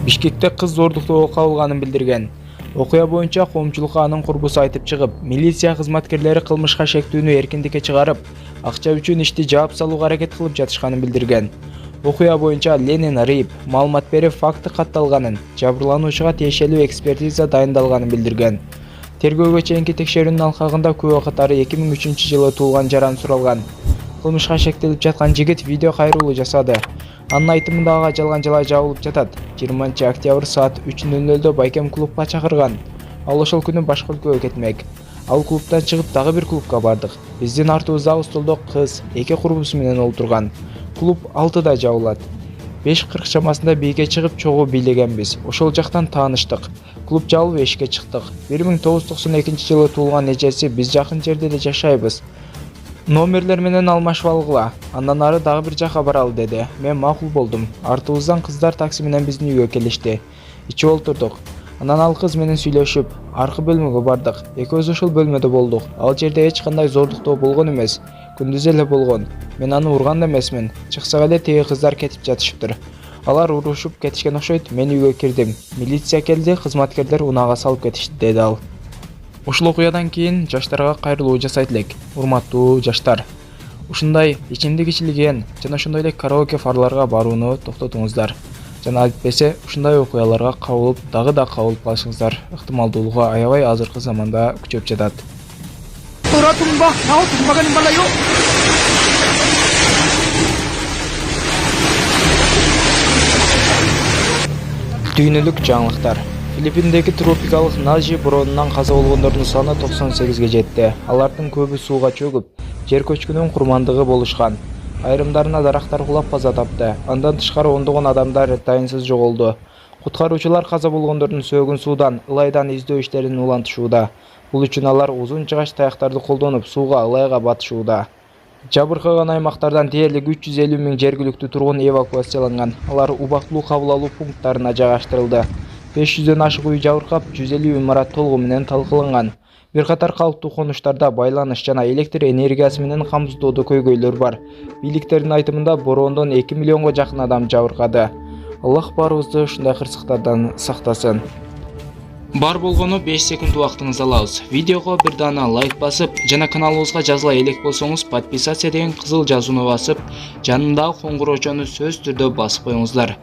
Бишкекте кыз зордуктоого кабылганын билдирген. Окуя боюнча коомчулукка анын курбусу айтып чыгып, милиция кызматкерлери кылмышка шектүүнү эркиндикке чыгарып, акча үчүн ишти жаап салууга аракет кылып жатышканын билдирген. Окуя боюнча Ленин Рыйып маалымат берип, факты катталганын, жабырлануучуга тиешелүү экспертиза дайындалганын билдирген. Тергөөгө чейинки текшерүүнүн алкагында күбө катары 2003-жылы туулган жаран суралган. Кылмышка шектелип жаткан жигит видео кайрылуу жасады. Анын айтымында ага жалган жалаа жабылып жатат. 20-октябрь саат 3:00 Байкем клубка чакырган. Ал ошол күнү башка өлкөгө кетмек. Ал клубтан чыгып дагы бир клубка бардык. Биздин артыбыздагы столдо кыз 2 курбусу менен олтурган. Клуб 6-да жабылат. 5:40 чамасында бийге чыгып чогуу бийлегенбиз. Ошол жактан тааныштык. Клуб жабылып эшикке чыктык. 1992-жылы туулган эжеси, биз жакын жерде эле жашайбыз. Номерлер менен алмашып алгыла. Андан ары дагы бир жака баралы деди. Мен макул болдум. Артыбыздан кыздар такси менен биздин үйгө келишти. Ичип олтурдук. Анан ал кыз менен сүйлөшүп, аркы бөлмөгө бардык. Экөөбүз ошол бөлмөдө болдук. Ал жерде эч кандай зордуктоо болгон эмес. Күндүз эле болгон. Мен аны урган да эмесмин. Чыксак эле тиги кыздар кетип жатышыптыр. Алар урушуп кетишкен окшойт. Мен үйгө кирдим. Милиция келди, кызматкерлер унаага салып кетишти, деди ал. Ушул окуядан кийин жаштарга кайрылуу жасайт элек. Урматтуу жаштар, ушундай ичимдик ичилген жана ошондой эле караоке фарларга барууну токтотуңуздар. Жана албетте ушундай окуяларга кабылып, дагы да кабылып калышыңыздар ыктымалдуулугу аябай азыркы заманда күчөп жатат. Дүйнөлүк жаңылыктар. Филиппиндеги тропикалык Наджи боронунан каза болгондордун саны 98ге жетти. Алардын көбү сууга чөгүп, жер көчкүнүн курмандыгы болушкан. Айрымдарына дарактар кулап каза тапты. Андан тышкары ондогон адамдар тайынсыз жоголду. Куткаруучулар каза болгондордун сөөгүн суудан, ылайдан издөө иштерин улантышууда. Бул үчүн алар узун жыгач таяктарды колдонуп, сууга ылайга батышууда. Жабыркаган аймактардан дээрлик 350 000 жергиликтүү тургун эвакуацияланган. Алар убактылуу кабыл алуу пункттарына жайгаштырылды. 500дөн ашык үй жабыркап, 150 имарат толугу менен талкаланган. Бир катар калыптуу конуштарда байланыш жана электр энергиясы менен камсыздоодо көйгөйлөр бар. Бийликтердин айтымында бороондон 2 миллионго жакын адам жабыркады. Аллах баарыбызды ушундай кырсыктардан сактасын. Бар болгону 5 секунд убактыңызды алабыз. Видеого бир дана лайк басып, жана каналыбызга жазыла элек болсоңуз, подписация деген кызыл жазууну басып, жанындагы коңгуроочону сөзсүз түрдө басып коюңуздар.